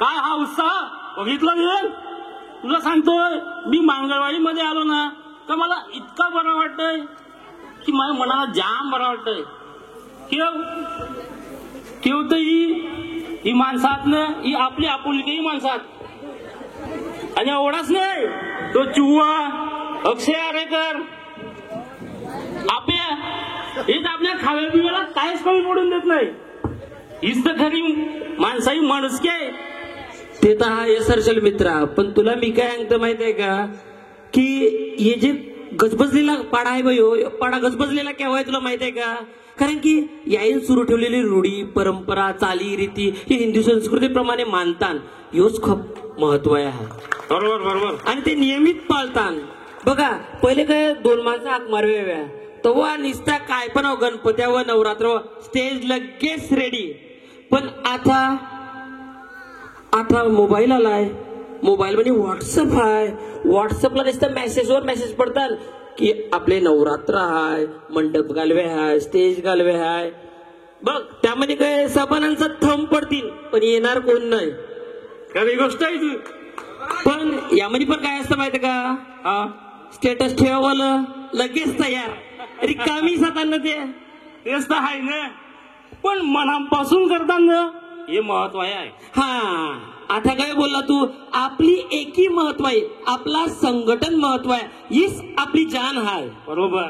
काय हा उत्साह बघितला नाही? तुला सांगतोय मी मांगळवाडी मध्ये आलो ना का मला इतका बरं वाटतंय की माझ्या मनाला जाम बरं वाटतंय. केव तर ही माणसात ना ही आपली आपुलकी माणसात. आणि एवढाच नाही तो चुव्वा अक्षय आरेकर आपल्या हेच आपल्या खाव्या पिव्याला काहीच कमी पडून देत नाही. हीच तर खरी माणसाही माणुसकी आहे. ते तर हा सरशल मित्रा. पण तुला मी काय सांगतो माहित आहे का की हे जे गजबजलेला पाडा आहे बाई हो, पाडा गजबजलेला केव्हा आहे तुला माहित आहे का? कारण की याईन सुरू ठेवलेली रूढी परंपरा चाली रीती ही हिंदू संस्कृतीप्रमाणे मानतात. ह्योच खूप महत्व आहे. बरोबर बरोबर. आणि ते नियमित पाळतात. बघा पहिले काय दोन माणसं हाक मारव्या तेव्हा निसता काय पण गणपत्यावर नवरात्र स्टेज लगेच रेडी. पण आता मोबाईल आलाय. मोबाईल मध्ये व्हॉट्सअप आहे. व्हॉट्सअपला नुसतं मेसेजवर मेसेज पडतात की आपले नवरात्र आहे, मंडप घालवे आहे, स्टेज घालवे आहे. बघ त्यामध्ये काय सबानांचा थंब पडतील पण येणार कोण नाही. खरी गोष्ट आहे ती. पण यामध्ये पण काय असतं माहिती का? स्टेटस ठेवावं लगेच तयार. रिकामी साताना तेच तर आहे ना. पण मनापासून करताना हे महत्व आहे. हा आता काय बोलला तू? आपली एकी महत्व आहे, आपला संघटन महत्व आहे, हीच आपली जान आहे. बरोबर.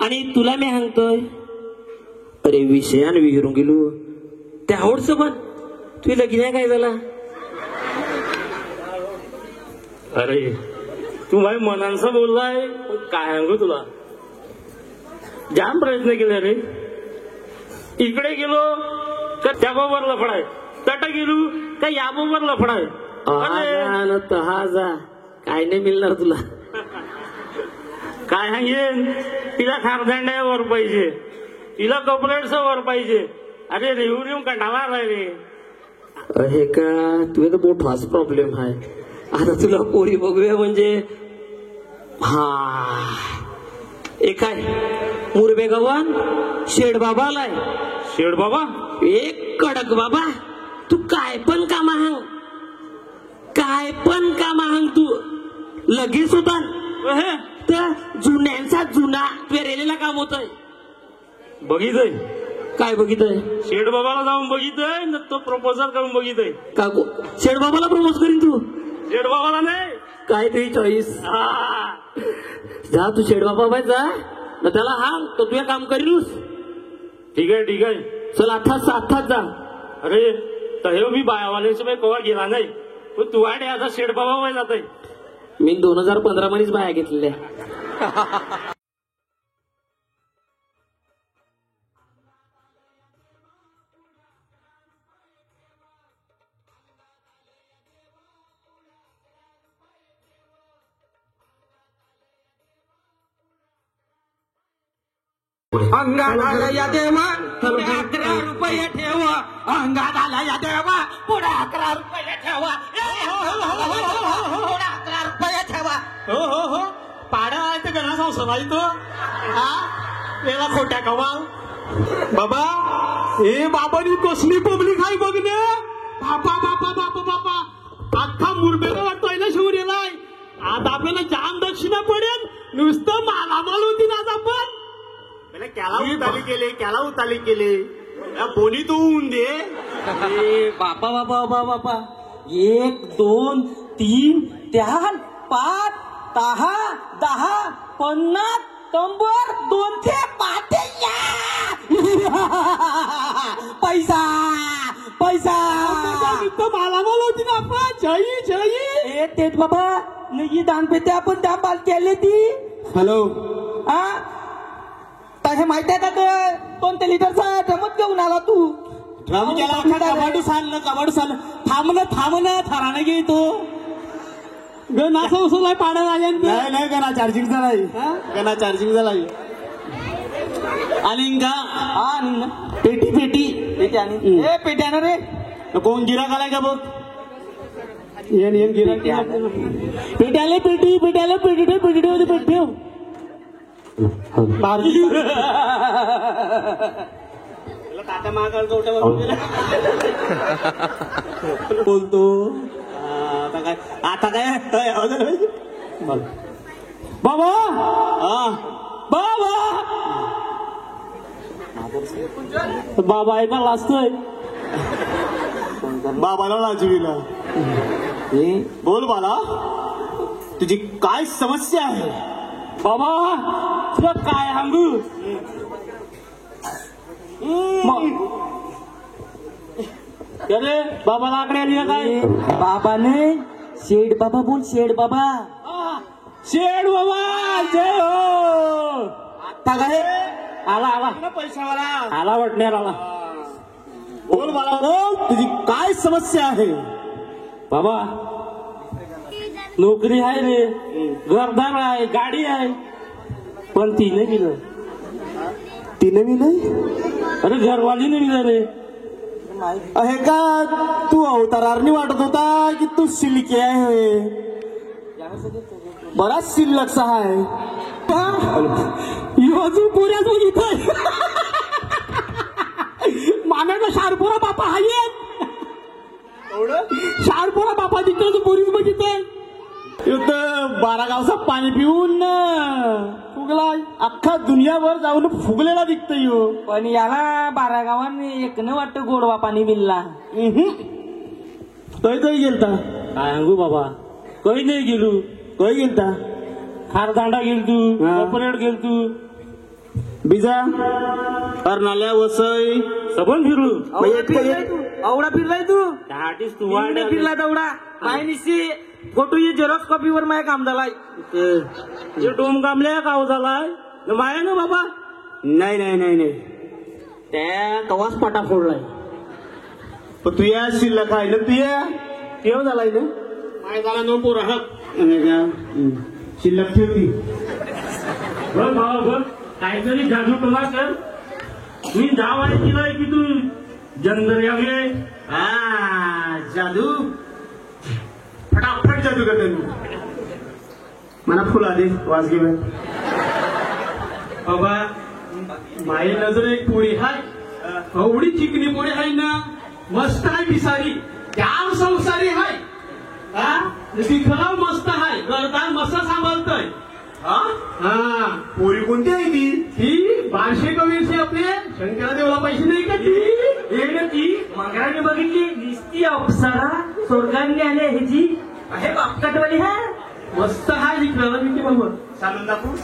आणि तुला मी सांगतोय अरे विषयान विहिरून गेलो त्या आवडचं पण तुझी लगीन काय झाला? अरे तू माझ्या मनांचं बोललाय. काय सांगू तुला जाम प्रयत्न केले रे. इकडे गेलो का त्याबरोबर लफडाय, तट गेलो का याबरोबर लफडाय. काय नाही मिळणार तुला. काय सांगेन तिला खारदांड्या वर पाहिजे, तिला कपलेट्स वर पाहिजे. अरे रेहू रेहू कंटाळा रे. हे का तुझा तर मोठाच प्रॉब्लेम आहे. आता तुला पोरी बघूया म्हणजे एक आहे मुरबे गव्हाण शेड बाबा आलाय. शेड बाबा एक कडक बाबा. तू काय पण का माहांग, काय पण का माहांग तू लगेच होता. तर जुन्यांचा जुना पेरेलेला काम होतय. बघितय काय बघितय? शेड बाबाला जाऊन बघितय ना तो प्रपोजल करून बघितय. का शेड बाबाला प्रपोज करीन तू? शेड बाबाला नाही. काय तुझी चॉईस. जा तू शेड बाबा बाय जा ना त्याला हांग तो तुझ्या काम करीनूस. ठीक आहे चल आत्ताच जा. अरे तहे मी बायावाल्याच्या कवा गेला नाही पण तू आडे आता शेड बाबा बाय जात आहे. मी 2015 मध्येच बाया घेतलेल्या. अंगात आला या देवा पुढे 11 रुपये ठेवा. अंगात आला या देवा पुढे 11 रुपये ठेवा. पुढे 11 रुपये ठेवा. हो पाड्या आहे ते गणा संसार आहे तो. याला खोट्या कवा बाबा. हे बाबानी कसली पब्लिक आहे बघ ना. बापा बापा बापा बापा अख्खा मुरबेला वाटतोय ना शिवर येलाय. आता आपल्याला जाम दक्षिणा पडेल. नुसतं मालामाल होती ना आज आपण. क्याला उताली केले बोनी तू होऊन दे. बापा बापा बापा बापा 1 2 3 4 5 10 10 50 100 200 पाट्या. पैसा पैसा मालामाल होती ना आपण. जई तेच बाबा नई दान पेते आपण त्या बाल केले ती. हॅलो हे माहिती आहे का? कोणत्या लिटरचा ड्रमच घेऊन आला तू? कबाडू सांग थांबणं थराने घे तो. नासा उसलाय पाड्या नाही गणा चार्जिंग झालाय. गणा चार्जिंग झालाय. आणि का पेटी आणि पेटी आणा रे. कोण गिराक आलाय का बघ. येन गिराक पेटी आले पेटी ठेव. आता मागाल बोलतो आता काय बाबा बाबा बाबा ऐका लाजतोय बाबाला लाजवीला बोल बाला तुझी काय समस्या आहे बाबा तुला काय सांगू अरे बाबाला आकडे आली काय बाबाने शेड बाबा बोल शेड बाबा शेड बाबा जय हो आता काय आला आला पैशावाला आला वाटणार आला बोल बाला बोल तुझी काय समस्या आहे बाबा नोकरी आहे रे घरदार आहे गाडी आहे पण तिने नाही अरे घरवालीने दिलं रे आहे का तू अवतारांनी वाटत होता की तू सिल्की आहे बराच शिल्लक आहे योजू पुऱ्याच बघितलं मानाचा शारपोरा बापा आहे शारपोरा बापा तिथं पोरीच बघितलं बारा गावचा पाणी पिऊन फुगला अख्खा दुनियाभर जाऊन फुगलेला दिसत यो पण याला 12 गावांनी एक न वाटतं गोडवा पाणी मिळला काही गेलता काय सांगू बाबा काही नाही गेलो काही गेलता खारदांडा गेल तू कोपरेड गेल तू बिजा कर्नाल्या वसई सबन फिरू आवडा फिरलाय तू त्यासाठीच तू फिरला तेवढा माय निशी फोटो ये झेरॉक्स कॉपीवर माय काम झालाय डोम कामल्या गाव झालाय माया ना बाबा नाही नाही नाही नाही त्या कवाच पाटा फोडलाय पण तू या शिल्लक आहे ना तू या केव्हा झालाय ना माय झाला न पोर शिल्लक ठेवती बघ भावा बघ काहीतरी जादू टोला कर मी जावाय केलाय की तू जंगर यावे जादू फटाफट जादू करते मला फुला दे वास घे बाबा माझी नजर एक पोळी हाय एवढी चिकनी पोळी आहे ना मस्त आहे पिसारी जाम संसारी हाय तिथं मस्त आहे गरदार मस्त सांभाळतोय पोरी कोणती आहे ती बारशे कवीरची आपले शंकरदेवला पैसे नाही का ती मंगळाने बघितली निस्ती अप्सरा स्वर्गाने आले ह्याची आहे बापकटवाली हा मस्त हाय जिंकला मी बाबा चालून दाखवू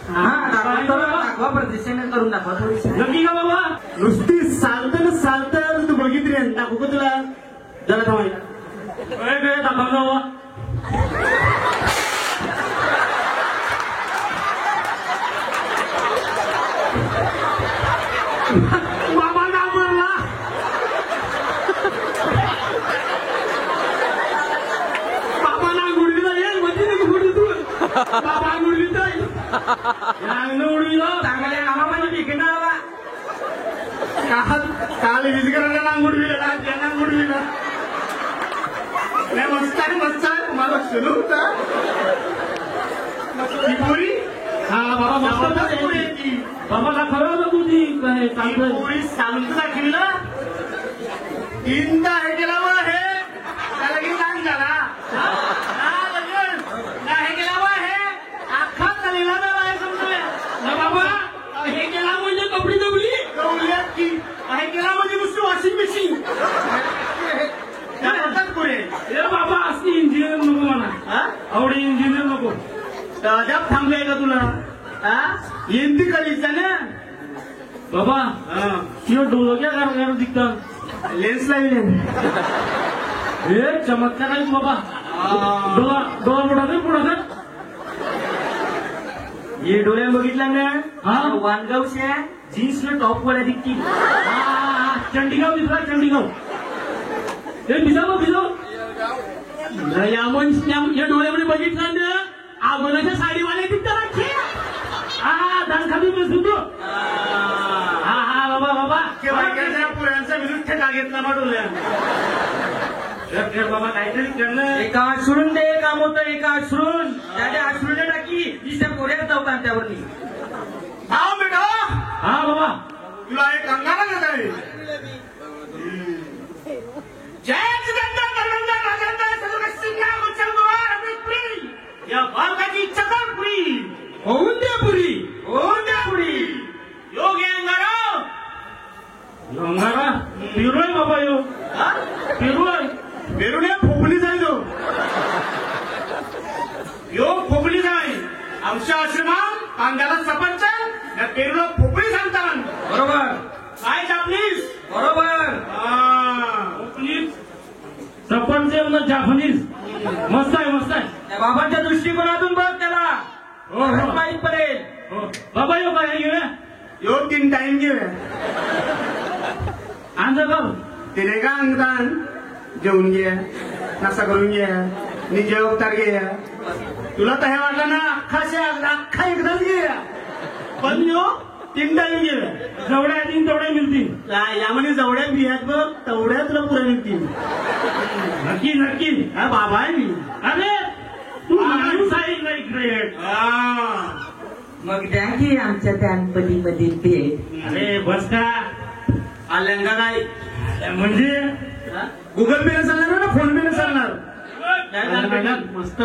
दाखवा प्रदर्शन करून दाखवा थोडीशी नक्की का बाबा नुसती चालतं तू बघितली दाखवू का तुला जरा थांबायला दाखव बाबा बाबा ना बोलला बाबा ना गुडलीला ये म्हणजे गुडली तू बाबा गुडलीचा उडविला चांगल्या नावामध्ये ठिकाणा आला काल वीज करायला ना गुडविला त्यांना गुडविला मस्त आहे मला सुरू होता पोरी हा बाबा मस्त पोरी ती बाबाला खरं बघू ती काय पोरी चालून दाखविला तीनदा हे केला व हे त्याला की सांग झाला हे केला व हे अख्खा चालेला आहे समजूया ना बाबा हे केला म्हणजे कपडे दवल्यात की हे केला म्हणजे नुसती वॉशिंग मशीन बाबा असली इंजिनियर नको म्हणा आवडी इंजिनियर नको अजब थांबलाय का तुला येईन ती कधीचा ना बाबा किंवा डोळ्या कार दिसतात लेन्स लागले हे चमत्कार आहे बाबा डोळा मोठा नाही पुढा हे डोळ्या बघितला ना वानगावच्या जीन्स न टॉप वाल्या दिसतील चंडीगाव दिसला चंडीगाव हे भिजाव या डोळ्यामध्ये बघितलं ना आगोनाच्या साडीवाले तिथं दानखाली बसू तो बाबा पुऱ्यांचा विरुद्ध ठेका घेतला माडोल्या बाबा काहीतरी करणं एका आश्रून दे काम होतं एका आश्रून त्याने आश्रून टाकी तिच्या पोऱ्या जाऊतात त्यावर हा बेटा हा बाबा तुला एक अंगाला घेत आहे. जय जितेंद्र धर्मेंद्र राजेंद्र सदगसिंगा मुचलगोवार अमृतपुरी या भारताची चकरपुरी होऊन द्या पुरी. योग अंगारा अंगारा पिरोय बाबा यो. पेरुने फोपली जाय तो योग फोपली जाय. आमच्या आश्रमात कांद्याला सपंच या पेरूला फोपळी सांगतात. बरोबर काय जापनीस. बरोबर. सरपंच जापानीज. मस्त आहे. त्या बाबांच्या दृष्टिकोनातून बघ त्याला. हो. माहीत पडेल. बाबा यो काय घेऊया योग 3 टाइम घे आंज कर तिने का अंगदान जेवून घे नाश्ता करून घे निजे अवतार घे. तुला तर हे वाटलं ना अख्खा एकदाच घे पण यो 3 टाइम घे. जेवढ्या येतील तेवढ्या मिळतील. यामध्ये जेवढ्या बियात बघ तेवढ्या तुला पुऱ्या निघतील. नक्की हा बाबा आहे मी. अरे तू माणूस आहे नाही ग्रेट. मग द्या की आमच्या गणपतीमधील भेट. अरे बस का आल्यांगा काय म्हणजे गुगल पे ने चालणार ना फोन पे ने चालणार. मस्त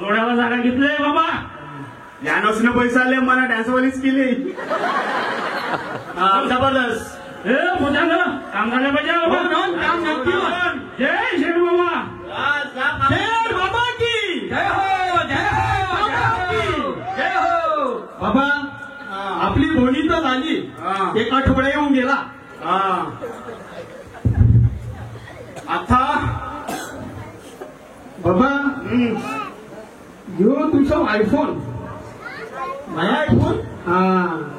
थोड्याला जागा घेतलंय बाबा. यानोसनं पैसा आले मला डान्सवालीच केली. जबरदस्त. हे मोठ्या काम झालं पाहिजे बाबा. जय शेठ बाबा. शेठ बाबा की जय हो. जय हो. जय हो. बाबा आपली बोली तर झाली. एक आठवडा येऊन गेला. आता बाबा घेऊ तुमचा आयफोन. माझा आयफोन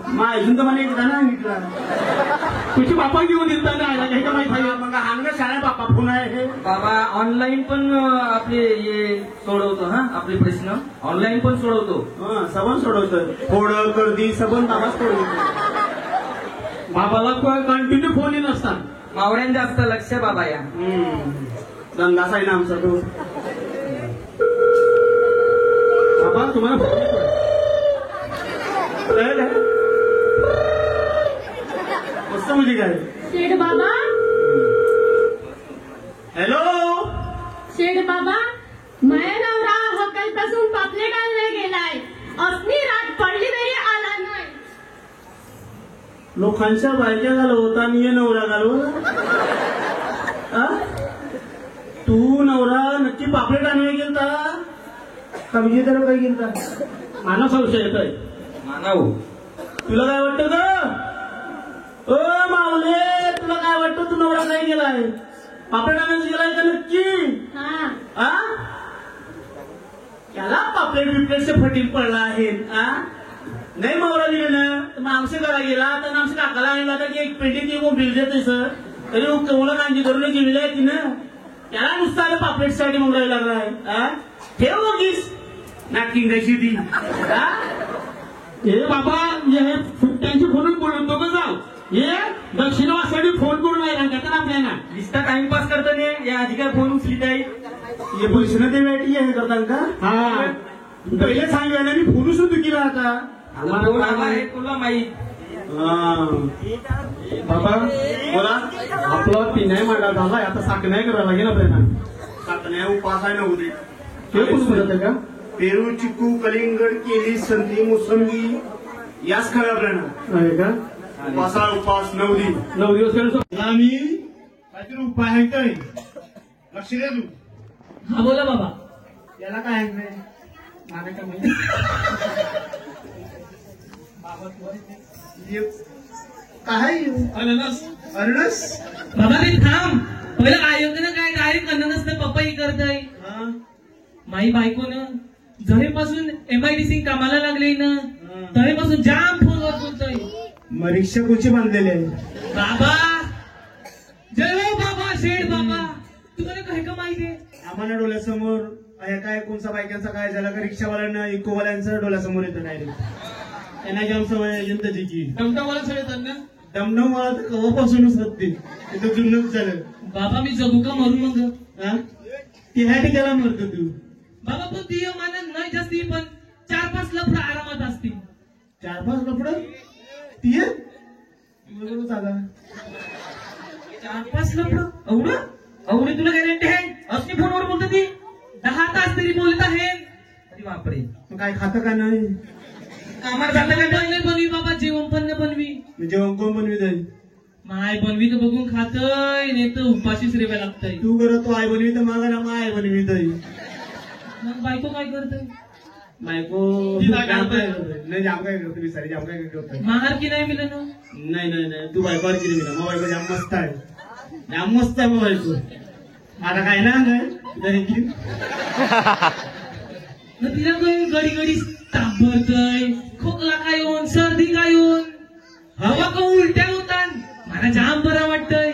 मग अजून तर मला एकदा नाही निघला. तुझी बापा घेऊन येतात ना हे का माहिती आहे. मग हांगणं शाळा बापा फोन आहे हे. बाबा ऑनलाईन पण आपले हे सोडवतो. हा आपले प्रश्न ऑनलाईन पण सोडवतो. सबन सोडवतं. फोड गर्दी सबन बाबाच सोडवतो. बाबाला कंटिन्यू फोन येत असतात. मावळ्यां जास्त लक्ष बाबा या. दंगाच आहे ना आमचा तो. बाबा तुम्हाला मस्त मुली काय. शेठ बाबा. हॅलो शेठ बाबा माझ्या नवरा हॉटेलपासून पापलेट आणला गेलाय. असली रात पडली तरी आला नाही. लोकांच्या बायक्या घालवता आणि हे नवरा घालव. तू नवरा नक्की पापलेट आणवे गेलता का विजेता काय गेलता. मला संशय येतोय. मानव तुला काय वाटतं ग. ओ मावले तुला काय वाटतं. तू नवरा काय गेलाय पापलेट आणायला गेलाय का नक्की. हा त्याला पापलेट बिपलेटचे फटील पडला आहे. नाही मावळा दिलं ना तर मग आमचे करा गेला तर आमच्या काकाला आणला तर एक पेटी ती बिल देते सर तरी कवलं कांजी करून गेलेली आहे तिनं. त्याला नुसतं आलं पापलेटसाठी मंगळायला लागलाय. ठेव बघीस नाटकिंग कशी ती. हे बाबा हे त्यांची फोन बोलतो का जाऊ. हे दक्षिणवासाठी फोन करून राहिला आपल्याला. दिसता टाइमपास करतो ने या अधिकार फोन उचलीत आहे. हे पैसे ते वेटी हे करतात का. हा पहिले सांगितलं मी फोनच होतो केला आता. फोन आला आहे तुला माहित. बाबा बोला. आपला पिण्याय मांडा झालाय आता साखन्याय करायला लागेल आपल्याला. साखन्या उपास आहे ना उद्या. ते कोण बोलत का. पेरू चिकू कलिंगड केली संत्री मोसंबी याच खरं आपल्याला का. उपास 9 दिवस. आम्ही काहीतरी उपाय आहे काय लक्ष द्या तू. हा बोला बाबा. याला काय आहे नाही मला काय माहिती. काय अननस. बाबा ते थांब. पहिलं काय होतं ना काय डायरेक्ट अननस पपई करताय. माई बायकोनं जळेपासून MIDC कामाला लागले ना तळेपासून जाम फोन होतोय. मग रिक्षा कोची बांधलेले आहे. बाबा जय हो बाबा. शेठ बाबा तुम्हाला काय का माहिती आहे. आम्हाला डोळ्यासमोर काय कोणचा बायकांचा काय झाला का रिक्षावाल्यांना इकोवाल्यांचा डोळ्यासमोर येतं डायरेक्ट. त्यांना जाम सवय जनतेची की टमटमवाला सगळे त्यांना दमदम मला तर कवापासूनच होते तिथं जुन्नच झालं. बाबा मी जगू का मरू मग. ती ह्या ठिकाणा मरतो तू. बाबा पण ती मानत नाही जास्ती पण 4-5 लफडं आरामात असतील. 4-5 लफडं ती चार-पाच लफडं एवढं तुला गॅरंटी आहे? असली फोनवर बोलतो ती 10 तास तरी बोलत आहे. अरे बापरे, मग काय खातं का नाही? कामाला जातं का नाही? बनवी बाबा, जेवण पण नाही बनवी. जेवण कोण बनवीत आहे? माय बनवी तर बघून खातय, नाही तर उपाशीच रेवा लागतय. तू करत तो आई बनवीत मागा ना माय बनवीत आहे. मग बायको काय करतय? बायको तिला जाम काय काय करते? नाही जाम काय करते बिचारी, जाम काय करते? महार की नाही मिळत ना? नाही तू बायकोवर केली मी ना. मग बायको जाम मस्त आहे, जाम मस्त आहे मग बायको. आता काय ना काय मग तिला काही गडी ताप भरतय, खोकला काय येऊन, सर्दी काय येऊन, हवा का उलट्या होतात. मला जाम बरं वाटतंय,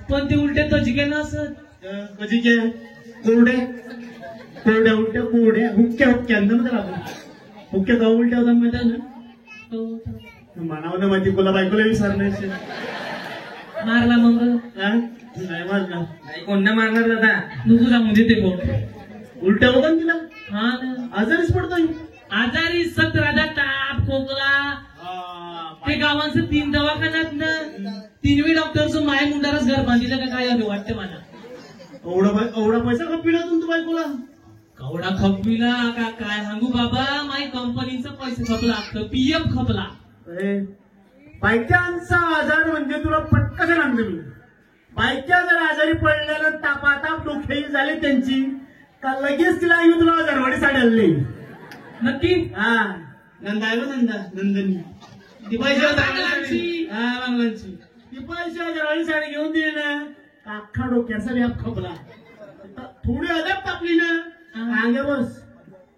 पण ते उलट्या तजिके नसत. कधी काय कोरड्या उलट्या हुक्क्या नंतर हुक्क्या का उलट्या होता माहिती ना. मानावं माहिती कोला बायकोला विचारण्याचे. मारला मग नाही मारला. नाही, कोण नाही मारणार दादा, नको सांगू देते कोण. उलट्या होता ना तिला, हा ना, आजारीच पडतोय. आजारी 17 ताप, खोकला. ते गावांचं 3 दवाखान्यात ना 3वी डॉक्टरचं माय मुंडारच घर बांधिलं का काय वाटतं मला. एवढा पैसा खपिला तुमच्या बायकोला? कवडा खपविला का काय सांगू बाबा, माय कंपनीचा पैसा खपला, पीएफ खपला. बायकांचा आजार म्हणजे तुला पटकन सांगतो मी. बायका जर आजारी पडल्याला तापाताप डोक्याही झाली त्यांची का लगेच तिला येऊन तुला आजारवाडी साडली. नक्की. हा नंदा आहे नंदनी ती पैसे बांगलांची ती पैसे आजारवाडी साडी घेऊन दिली ना, अख्खा डोक्याचा व्याप खपला. थोडी अदब तापली ना, सांगे बस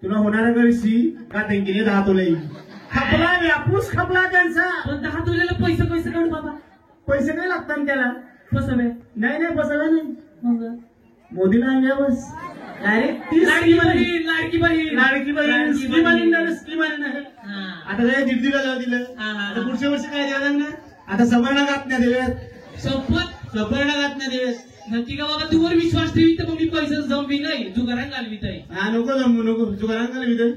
तुला होणाऱ्या कळशी का त्यांनी 10 तोले खपला, व्यापूस खपला त्यांचा. पण 10 तोल्याला पैसे काढ बाबा. पैसे काय लागतात त्याला? फसवे नाही फसवलं नाही. मग मोदीला आणल्या बस डायरेक्ट लाडकी बहीण स्कीम आली. आता काय दीडला जाऊ दिलं. आता पुढच्या वर्षी काय द्यावं ना. आता सवर्ण घातण्या देव्यात, सवर्ण घातण्या देव्यात. नक्की का बाबा, तुवर विश्वास ठेवी तर मग मी पैसे जमवी नाही, जुगारात घालवीत आहे. हा नको जमू नको, जुगारात घालवी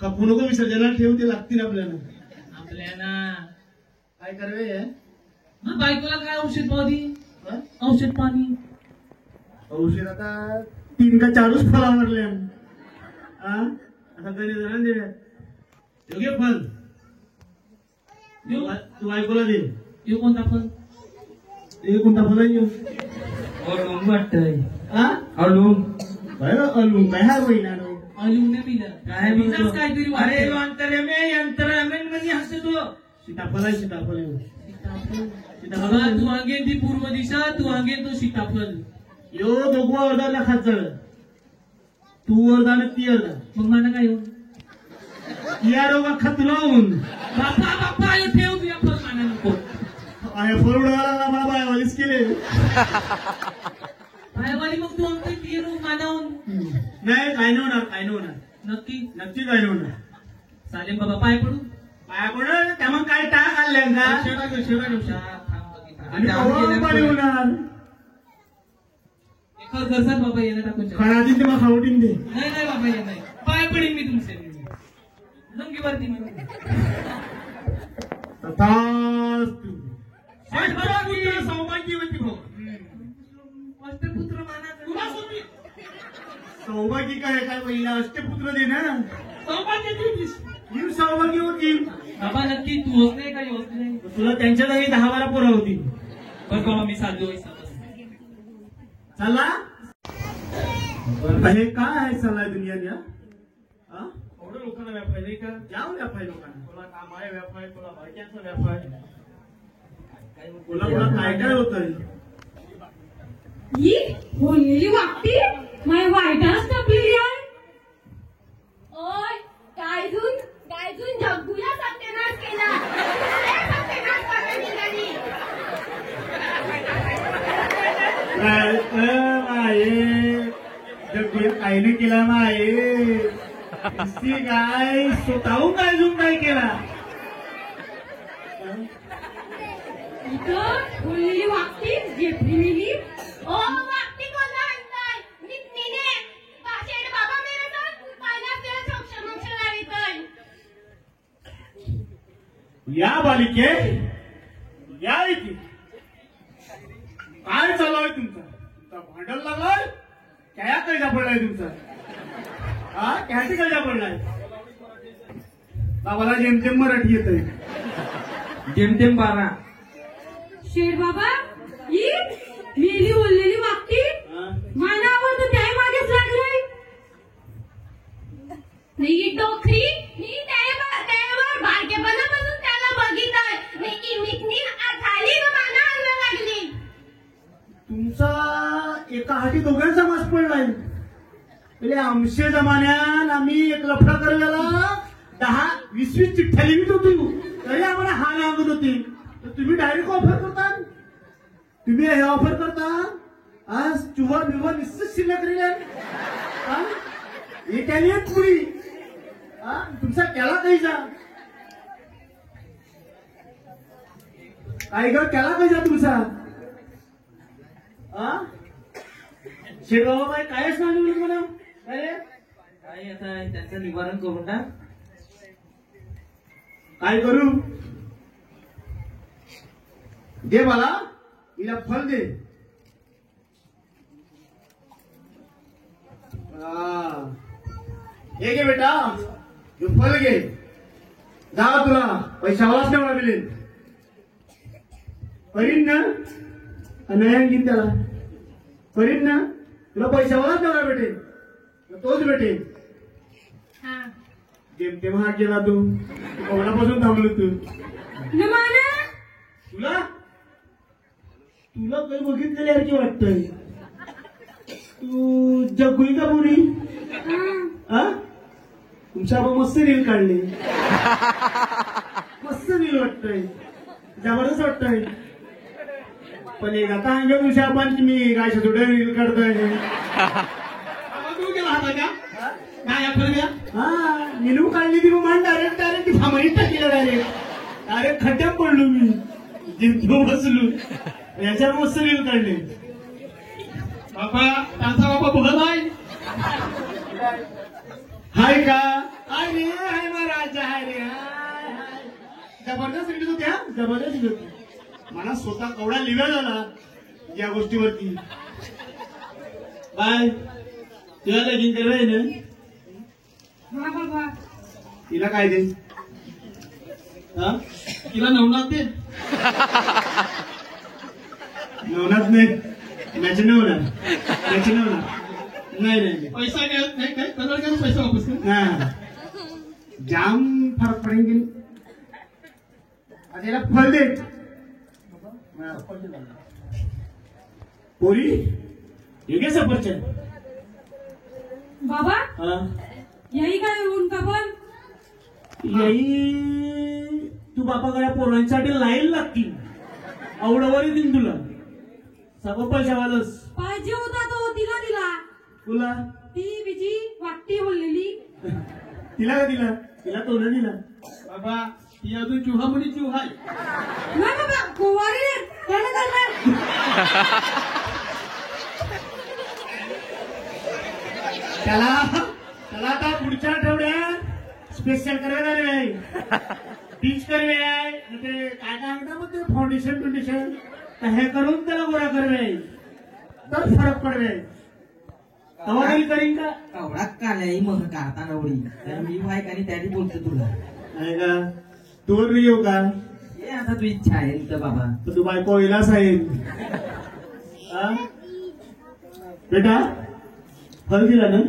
खपू नको, विसर्जनाला ठेवू ते लागतील आपल्याला. काय करावे? बायकोला काय औषध औषध पाणी औषध आता 3 का 4च फळा मारले. आता कधी जण देव्यात योग्य फल तू बायकोला दे. यो कोणता फल? कोणता फल आहे? अलूम वाटतंय. अलूम काय हा बहिणा अलूम नाही पिलं काहीतरी. अरे यंत्र हसतो. सीताफळ आहे, सीताफळ तू अंगेन ती पूर्व दिशा, तू अंगेन तो सीताफळ. यो दोघवा अर्धा खात चढ, तू अर्धा आणि ती अर्धा. मग मला काय होऊन या दोघा खात लावून बाप्पा ठेव तुझ्या फळ माना नको. फळ उडवायला मला बायवालीच केले. बायवाली मग तू आमचे ती रोग मानावून. नाही काय नाही होणार. नक्की काय नाही होणार. चालेल बाबा, पाय पडू त्या मग काय टाक आणल्या का आणि पाणी होणार. घरचाच बाबा येणं टाकून खरादी ते मग खावटीन दे. नाही बाबा ये नाही, पाय पडेल मी तुमचे. लंगी वरती सौभाग्यवती भाऊ. अष्टपुत्र माना. सौभाग्य काय पहिला अष्टपुत्र दे ना. सौभाग्य होती बाबा. नक्की तू होत नाही काही होत नाही. तुला त्यांच्या जागी 10-12 पोरं होती. बस बाबा, मी साधू चला हे काय आहे सल्ला दुनियात या. एवढं लोकांना व्यापार नाही का? जाऊ व्यापारी लोकांना. कोणा कामाय व्यापार, कोणा बायकांचा व्यापार, कोणा काय होतंय. ही बोललेली वागती माझ्या वाईटाच टपलेली आहे. ओय गायजून जग्गूला सत्यानाश केला. सत्यानाश करायला निघाली. जग्गूला काय नाही केला माये. काय स्वतःहून काय केला. बोललेली वागती जेपली मिली. ओ वागती कोणता आणताय? निघणे पाशेड बाबा मेरे साथ पहिला तेल सक्षम लावितोय. या बालिके या की काय चालू आहे तुमचा भांडण लागलाय क्या कैसा पडलाय तुमचा हा कॅटी कैसा पडलाय बाबाला जेमतेम मराठी येत आहे जेमतेम 12 शेठ बाबा ही मेली बोललेली वाक्य मनावर तर त्या मागेच लागलोय नाही डोकरी मी त्यावर बारकेपणापासून त्याला बघितलं नाही इमितनी आठाली ग माना अंग लागली तुमचा एका हाती दोघांचा मास पडलाय म्हणजे आमचे जमान्यात आम्ही एक लफडा करायला 10-20 चिठ्ठ्या लिहित होतो तरी आम्हाला हा लागत होती तर तुम्ही डायरेक्ट ऑफर करता तुम्ही हे ऑफर करता आज चुवा बिवा निश्चित शिल्लक राहिले इटालियन पुरी तुमचा केला कैसा काय ग केला कैसा तुमचा शेगाबाई कायच नाही म्हणा काय आता त्यांचं निवारण करून टाक काय करू दे मला हिला फल दे हे घे बेटा हे फल घे जा तुला पैशावालाच तेवढा मिळेल करीन ना नयन घेईन त्याला करीन ना तुला पैशावालाच तेवढा भेटेल तोच भेटेल जेमतेम हात गेला तू कोणापासून थांबलो तू तुला तुला काही बघितलेल्यासारखी वाटतंय तू जगुई का पुरी तुमच्या बाबा मस्त रील काढले मस्त रील वाटतंय जबरदस्त वाटतंय पण एक आता अंग तुझ्या आपण की मी काय थोडं रील काढतोय तू गेला होता का काय हा मिनू काढली ती मान डायरेक्ट थांबणीत टाकलं डायरेक्ट खड्ड्यात पडलो मी जिंकून बसलो याच्यावर मस्त रील काढले बाबा त्यांचा बाबा बघत आहे हाय का हाय रे हाय महाराज हाय रे हाय हाय जबरदस्त रील होत्या जबरदस्त रील होती मला स्वतः कवडा लिव्या झाला या गोष्टीवरती बाय तुला लगीन केलंय ना तिला काय दे तिला नवनाथ दे नवनाथ नाही मॅच नवनाथ नाही पैसा नाही काय कलर काय पैसा वापस जाम फरक पडेल त्याला फल दे पोरी हे घे सफरचंद बाबा यही काय उनका पण यही तू बापाकडे पोरांसाठी लाईन लागतील आवडवारी देईन तुला सगळं पैशावालच पाहिजे होता तो तिला दिला तुला ती बिजी वाटती बोललेली तिला का दिला तिला तो न दिला बाबा ती अजून चुहामुनी चुहा आहे नाही बाबा कुवारी त्याला करणार त्याला आता पुढच्या आठवड्यात स्पेशल करायला रे टीच करवे ते काय म्हणतात मग ते फाउंडेशन हे करून त्याला गोळा करवे तर फरक पडवे तवारी करीन का कवडा काल्याही मग काढता नवडी तर मी भाई आणि त्याची बोलतो तुला आहे का तू येऊ का हे आता तू इच्छा आहे तर बाबा तर तू बायको विलास आहे बेटा फल दिला ना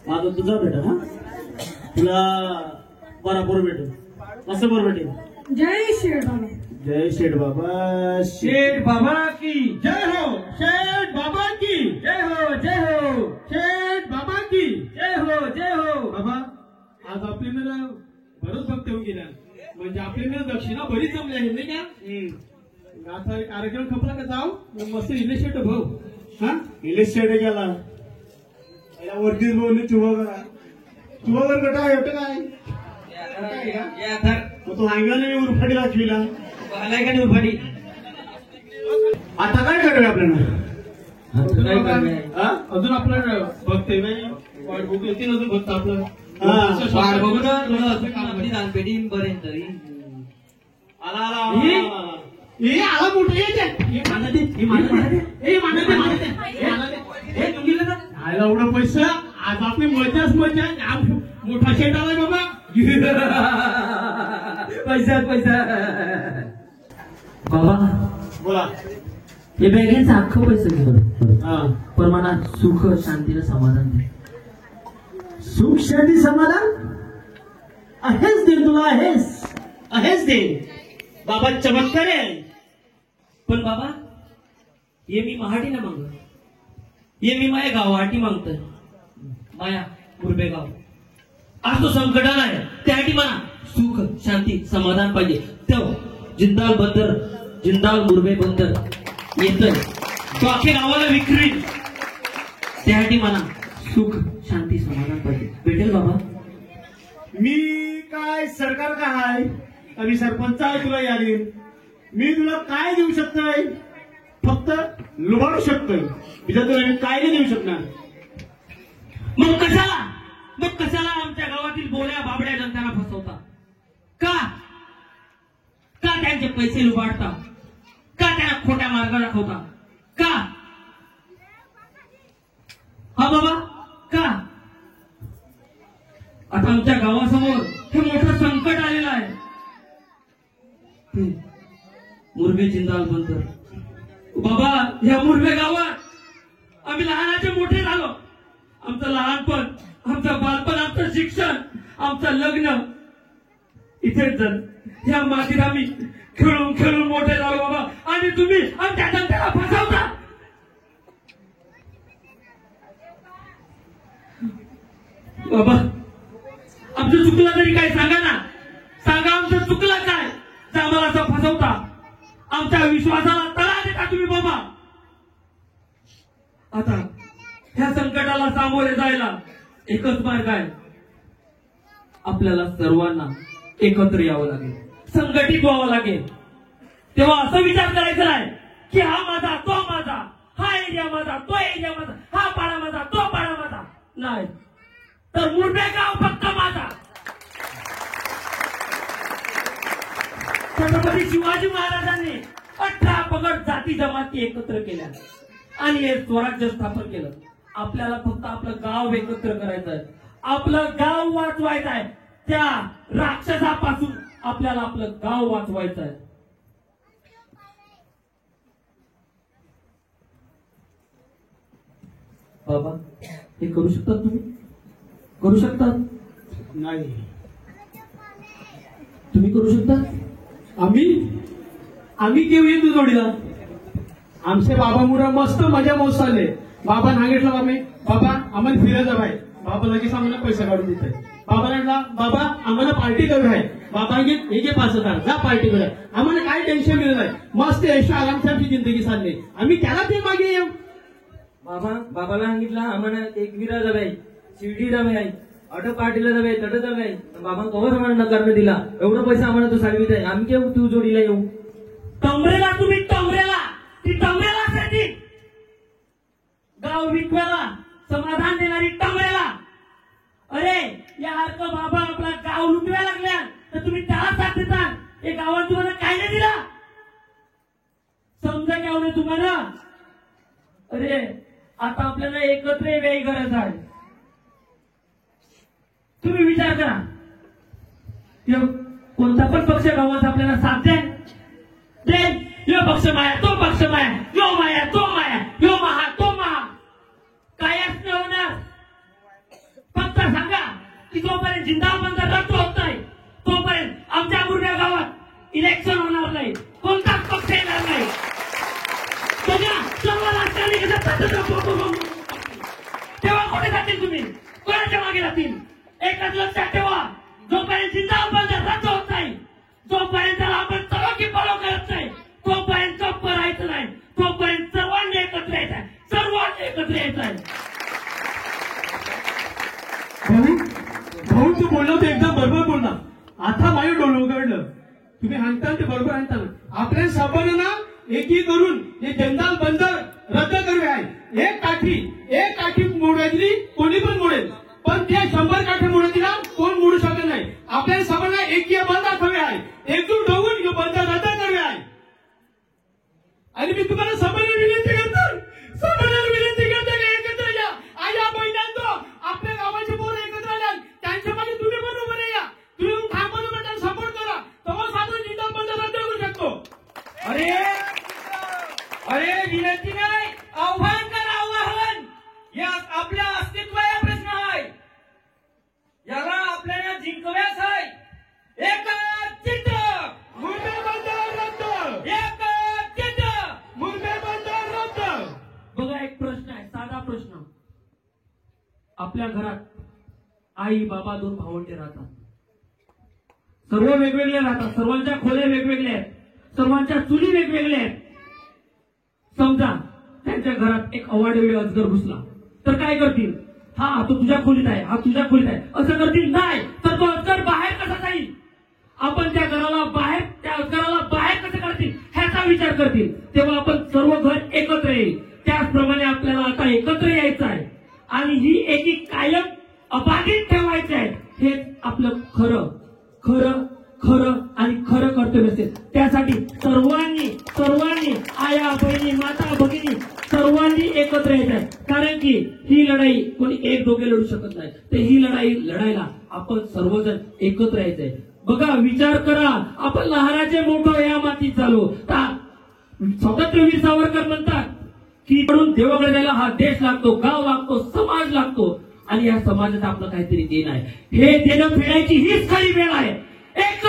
माझा तुझा बेटा हा तुला बराबर भेटेल कसं बरं भेटेल जय शेठ बाबा जय शेठ बाबा शेठ बाबा की जय हो शेठ बाबा की जय हो जय हो शेठ बाबा की जय हो जय हो बाबा आज आपली ना बरंच भक्त होऊन गेल्या म्हणजे आपली ना दक्षिणा बरीच जमली आहे नाही का आता कार्यक्रम खपला का जाऊ मस्त इलेश शेट भाऊ हा इलेश शेट गेला वरतीच बोलले चुहागर गटा होतं काय मग तो सांगितला नाही उरफाटी दाखविला आता काय करूया आपल्याला अजून आपलं बघते नाही वाट बघू येतील अजून बघतो आपलं पेटी पर्यंत आला हे आला मोठं येते हे मला दे हे मला दे हे मला दे मला दे हे मला दे हे तुम्ही आयला एवढं पैसा आज आपली मजाच मजा मोठा शेट आलाय बाबा पैसा पैसा बाबा बोला हे बॅगेचं अख्खं पैसे घेतो हा पण मला सुख शांतीला समाधान दे. सुख शांती समाधान आहेच दे तुला आहेच दे बाबा चमत्कार आहे. पण बाबा ये मी महाटी ना मागत ये मी माया गावाटी मागतोय माया मुरबे गाव आज तो संकट आलाय त्यासाठी मला सुख शांती समाधान पाहिजे. तो जिंदाल बंदर जिंदाल मुरबे बंदर येतोय तो अख्ख्या गावाला विक्री त्यासाठी मला सुख शांती समाधान पाहिजे. भेटेल बाबा. मी काय सरकार काय आणि सरपंच आहे तुला यादी मी तुला काय देऊ शकतोय फक्त लुबाडू शकतोय तुला मी काय नाही देऊ शकणार. मग कशाला आमच्या गावातील बोल्या बाबड्या जनताना फसवता का त्यांचे पैसे लुबाडता का त्यांना खोट्या मार्ग दाखवता का हा बाबा का आता आमच्या गावासमोर हे मोठं संकट आलेलं आहे. मुरबे जिंदाल बंदर बाबा या मुरबे गावात आम्ही लहानाचे मोठे झालो. आमचं लहानपण आमचं बालपण आमचं शिक्षण आमचं लग्न इथेच झालं. ह्या मातीत आम्ही खेळून खेळून मोठे झालो बाबा आणि तुम्ही आमच्या जनतेला फसवता. बाबा आमचं चुकलं तरी काय सांगा ना सांगा आमचं चुकलं काय आम्हाला असं फसवता आमच्या विश्वासाला तडा देता तुम्ही बाबा. आता ह्या संकटाला सामोरे जायला एकच मार्ग आहे आपल्याला सर्वांना एकत्र यावं लागेल संघटित व्हावं लागेल. तेव्हा असं विचार करायचा आहे की हा माझा तो माझा हा एरिया माझा तो एरिया माझा हा पाडा माझा तो पाडा माझा नाही तर मुरबे गाव फक्त माझा. छत्रपती शिवाजी महाराजांनी 18 पगड जाती जमाती एकत्र केल्या आणि हे स्वराज्य स्थापन केलं. आपल्याला फक्त आपलं गाव एकत्र करायचं आहे आपलं गाव वाचवायचं आहे त्या राक्षसापासून आपल्याला आपलं गाव वाचवायचं आहे. बाबा हे करू शकतात तुम्ही करू शकतात नाही तुम्ही करू शकता. आम्ही घेऊ येतो जोडीला आमचे बाबा मुरा मस्त मजा मोज चालले. बाबा सांगितलं बाबा आम्हाला फिरायचं आहे बाबा लगेच आम्हाला पैसा काढून देत आहे. बाबाला बाबा आम्हाला पार्टी करू आहे बाबा हे घे 5,000 जा पार्टी करूया आम्हाला काय टेन्शन मिळत आहे मस्त यश आरामची जिंदगी चालली आम्ही त्याला ते मागे येऊ. बाबाला सांगितलं आम्हाला एक विरा जावे शिर्डी जावे आहे ऑटो पार्टीला जावे तट जावे बाबा कवर आम्हाला नकार दिला एवढा पैसा आम्हाला तू सांगित आहे आम्ही केव्हा तू जोडीला येऊ. टमरेला तुम्ही टमरेला ती टमरेला असायची गाव विकवायला समाधान देणारी टमरेला. अरे यार बाबा आपला गाव लुटवायला लागल्या तर तुम्ही त्याला साथ देता हे गावात तुम्हाला काय नाही दिला समजा घ्याव ना तुम्हाला. अरे आता आपल्याला एकत्र यायची गरज आहे. तुम्ही विचार करा कोणता पण पक्ष गावात आपल्याला साथ द्या यो पक्ष माया तो पक्ष माया यो माया तो माया यो महा तो महा कायच नाही होणार. फक्त सांगा की जोपर्यंत जिंदाल बंदर रद्द होत नाही तोपर्यंत आमच्या मुरबे गावात इलेक्शन होणार नाही कोणताच पक्ष येणार नाही. सर्व राजकारणी तेव्हा कुठे जातील तुम्ही कोणाच्या मागे जातील. एकच लक्षात ठेवा जोपर्यंत जिंदाल बंदर रद्द होत नाही जोपर्यंत आपण चलो की फॉलो करत नाही तोपर्यंत गप्प राहायचं नाही तोपर्यंत सर्वांनी एकत्र यायचं आहे सर्वांनी एकत्र यायचं आहे. भाऊ तू बोललो ते एकदम बरोबर बोलला. आता माझं डोळं उघडलं तुम्ही सांगता ते बरोबर सांगता ना आपल्या सर्वांना एकी करून हे जिंदाल बंदर रद्द करूया आहे. एक काठी मोडायची कोणी पण मोडेल पण ते 100 काठी मोडायला कोण मोडू शकत नाही. आपल्या सर्वांना एकी बंद हवे आहे एकजूट होऊन बंद रद्द करूया आहे. मी तुम्हाला समोर विनंती करतो, समोर विनंती करतो की एकत्र या. आया बहिणांनो, आपल्या गावाचे पोरं एकत्र आल्या, त्यांच्या मागे तुम्ही पण उभे या. तुम्ही थांबून उभे त्यांना सपोर्ट करा, तेव्हाच आपण जिल्हा बंद रद्द करू शकतो. अरे अरे विनंती नाही, आव्हान कर, आव्हान. या आपल्या अस्तित्वाचा प्रश्न आहे, याला आपल्याला जिंकव्याच आहे. एक चित्र मुंबई बंद रद्द, एक चित्र. मुंबई बंद रद्द. बघा, एक प्रश्न आहे, साधा प्रश्न. आपल्या घरात आई बाबा 2 भावंडे राहतात, सर्व वेगवेगळे राहतात, सर्वांच्या खोल्या वेगवेगळ्या आहेत, सर्वांच्या चुली वेगवेगळ्या आहेत. समजा त्यांच्या घरात एक अवाढव्य अजगर घुसला, तर काय करतील? हा तो तुझ्या खोलीत आहे, हा तुझ्या खोलीत आहे असं करतील? नाही. तर तो अजगर बाहेर कसा जाईल? आपण त्या अजगराला बाहेर कसं काढतील ह्याचा विचार करतील. तेव्हा आपण सर्व घर एकत्र येईल. त्याचप्रमाणे आपल्याला आता एकत्र यायचं आहे आणि ही एकी कायम अबाधित ठेवायची आहे. हेच आपलं खरं खरं खरं आणि खरं कर्तव्य असेल. त्यासाठी सर्वांनी आया बहिणी माता भगिनी सर्वांनी एकत्र यायचं आहे. कारण की ही लढाई कोणी एक दोघे लढू शकत नाही, तर ही लढाई लढायला आपण सर्वजण एकत्र यायचंय. बघा, विचार करा, आपण लहानाचे मोठं या मातीत चालू. स्वातंत्र्यवीर सावरकर म्हणतात की म्हणून देवाकडे जायला हा देश लागतो, गाव लागतो, समाज लागतो आणि या समाजात आपलं काहीतरी देणं आहे. हे देणं फेडायची हीच खरी वेळ आहे. एक